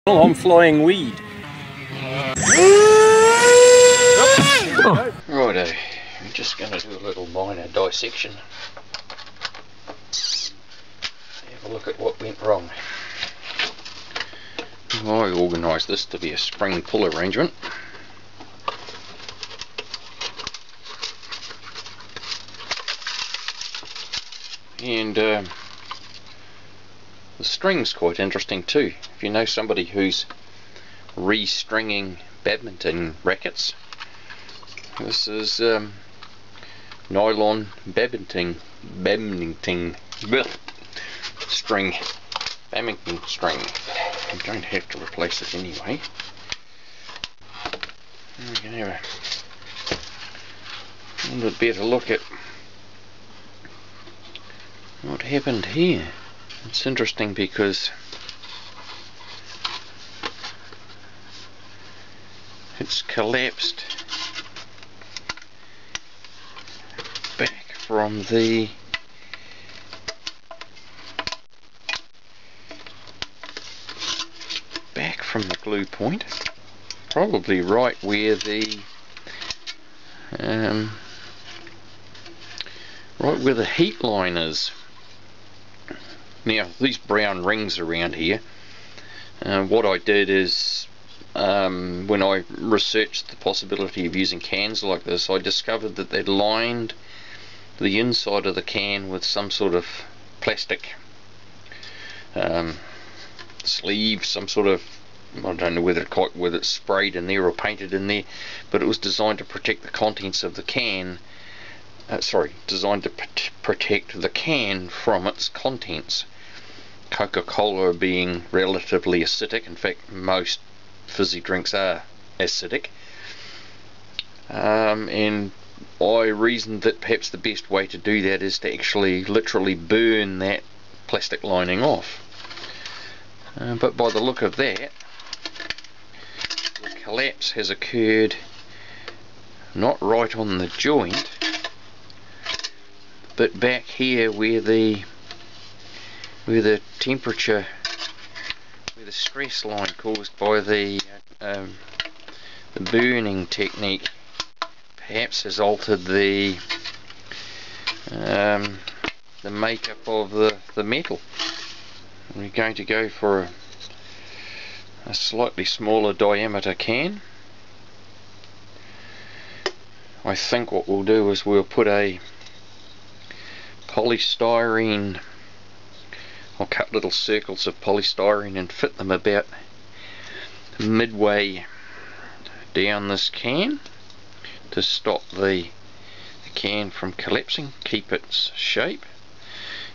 Well, I'm flying weed. Righto, I'm just going to do a little minor dissection. Have a look at what went wrong. I organised this to be a spring pull arrangement. And the string's quite interesting too. If you know somebody who's re-stringing badminton rackets, this is nylon badminton string. Badminton string. I'm going to have to replace it anyway. We can have a little better look at what happened here. It's interesting because it's collapsed back from the glue point, probably right where the heat line is. Now these brown rings around here, what I did is when I researched the possibility of using cans like this, I discovered that they'd lined the inside of the can with some sort of plastic sleeve, some sort of, I don't know whether it's sprayed in there or painted in there, but it was designed to protect the contents of the can. Designed to protect the can from its contents. Coca-Cola being relatively acidic, in fact most fizzy drinks are acidic, and I reasoned that perhaps the best way to do that is to actually literally burn that plastic lining off. But by the look of that, the collapse has occurred not right on the joint, but back here where the temperature, where the stress line caused by the burning technique perhaps has altered the makeup of the metal. We're going to go for a slightly smaller diameter can. I think what we'll do is we'll put a polystyrene, I'll cut little circles of polystyrene and fit them about midway down this can to stop the can from collapsing, keep its shape.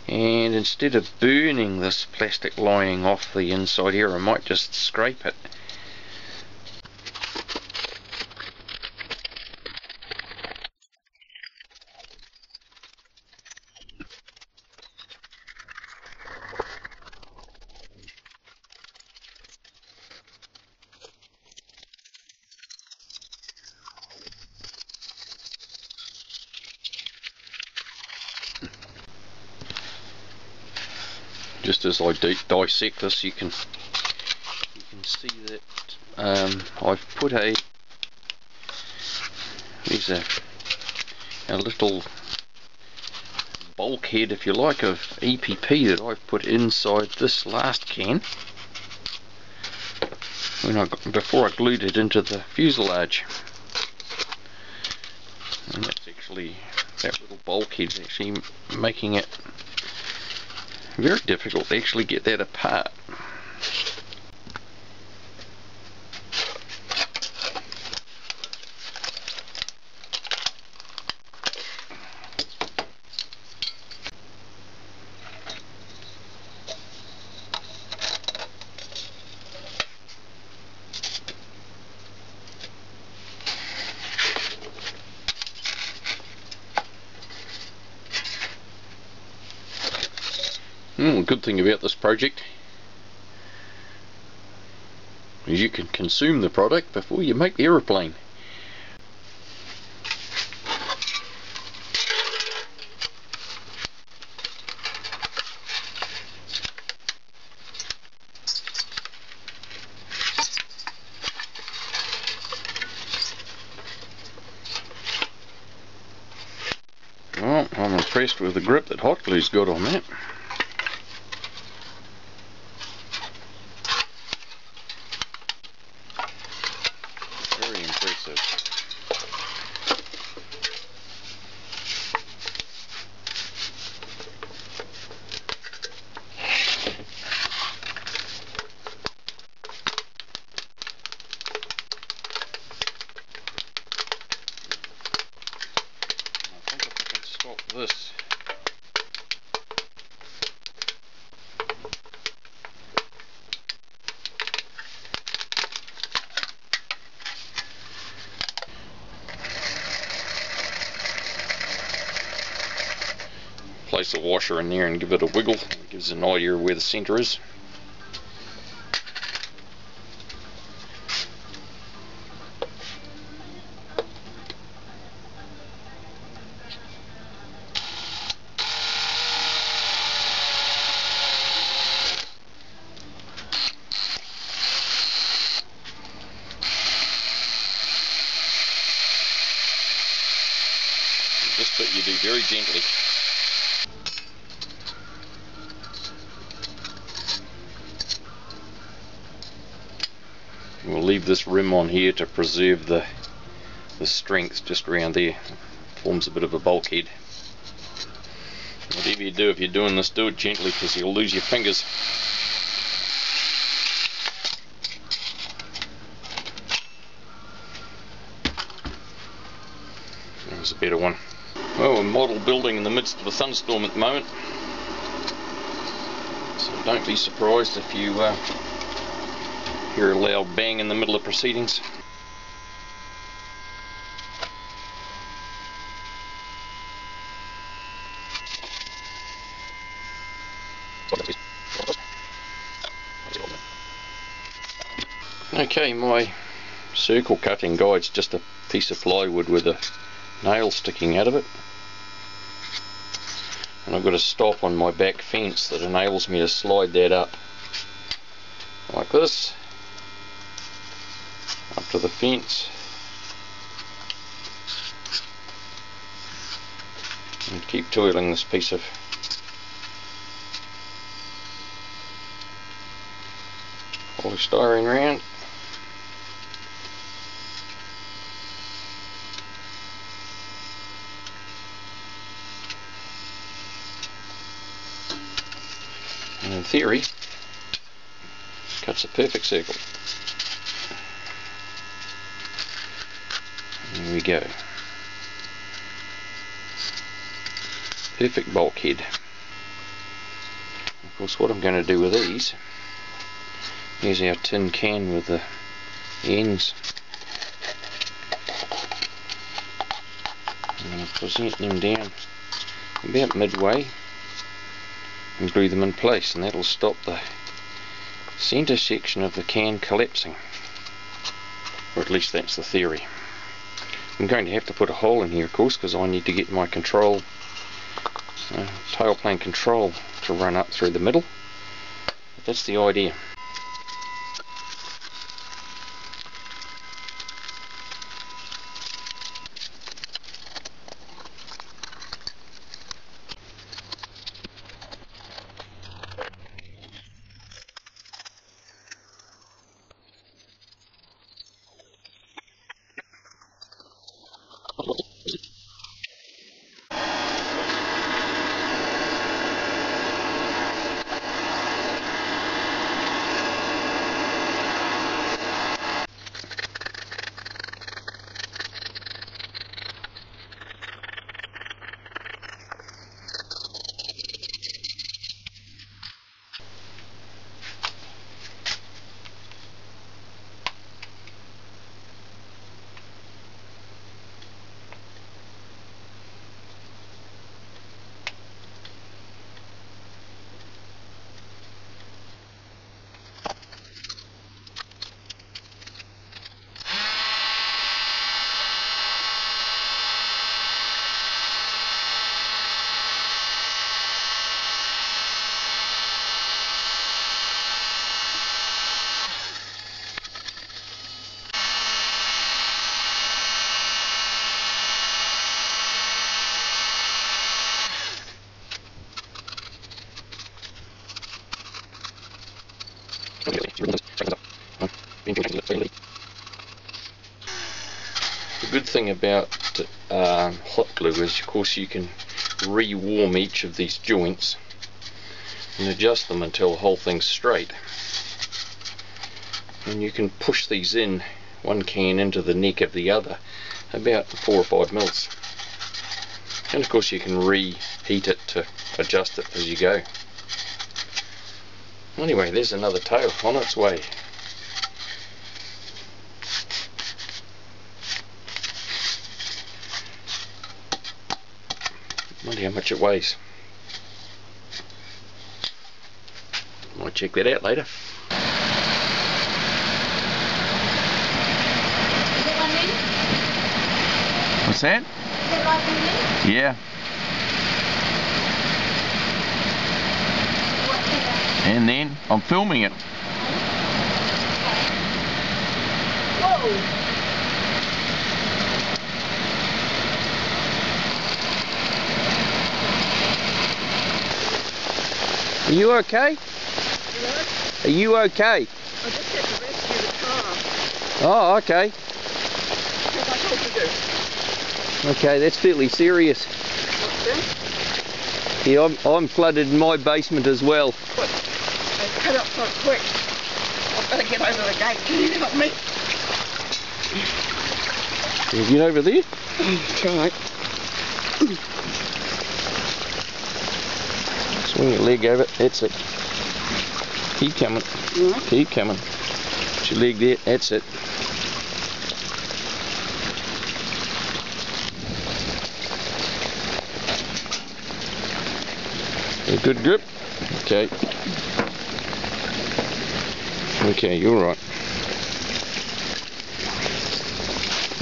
And instead of burning this plastic lining off the inside here, I might just scrape it. Just as I dissect this, you can see that I've put there's a little bulkhead, if you like, of EPP that I've put inside this last can before I glued it into the fuselage. And that's actually, that little bulkhead's actually making it very difficult to actually get that apart. Good thing about this project is you can consume the product before you make the aeroplane. impressed with the grip that hot glue's got on that. Very impressive. This. Place the washer in there and give it a wiggle. It gives an idea of where the center is. This bit you do very gently. We'll leave this rim on here to preserve the strength just around there. Forms a bit of a bulkhead. Whatever you do, if you're doing this, do it gently because you'll lose your fingers. That was a better one. Well, we're model building in the midst of a thunderstorm at the moment, so don't be surprised if you hear a loud bang in the middle of proceedings. Okay, my circle cutting guide's just a piece of plywood with a nail sticking out of it, and I've got a stop on my back fence that enables me to slide that up like this up to the fence and keep twirling this piece of polystyrene round. And in theory, cuts a perfect circle. There we go. Perfect bulkhead. Of course, what I'm going to do with these, here's our tin can with the ends. I'm going to present them down about midway and glue them in place, and that'll stop the centre section of the can collapsing, or at least that's the theory. I'm going to have to put a hole in here, of course, because I need to get my control, tailplane control, to run up through the middle, but that's the idea. thing about hot glue is, of course, you can re-warm each of these joints and adjust them until the whole thing's straight. And you can push these in, one can into the neck of the other, about 4 or 5 mils. And of course you can reheat it to adjust it as you go. Anyway, there's another tail on its way. Wonder how much it weighs. Might check that out later. What's that? Is that right in there? Yeah. And then I'm filming it. Whoa! Are you okay? What? Are you okay? I just had to rescue the car. Oh, okay. As I told you to. Okay, that's fairly serious. What's that? Yeah, I'm flooded in my basement as well. Quick. They cut up so quick. I've got to get over the gate. Can you help me? Can you get over there? Try. Swing your leg over. That's it. Keep coming. Right. Keep coming. Put your leg there. That's it. A good grip. Okay. Okay, you're right.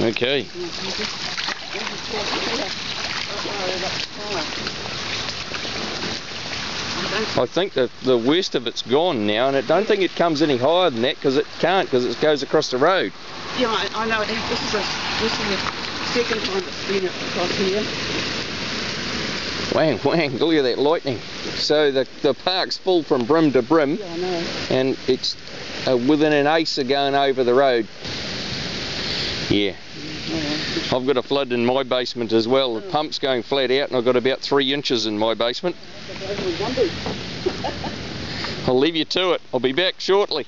Okay. I think that the worst of it's gone now, and I don't think it comes any higher than that, because it can't, because it goes across the road. Yeah, I know. This is the second time it's been across here. Whang, whang, look at that lightning. So the park's full from brim to brim, Yeah, I know. and it's within an ace of going over the road. Yeah. I've got a flood in my basement as well. The pump's going flat out, and I've got about 3 inches in my basement. I'll leave you to it. I'll be back shortly.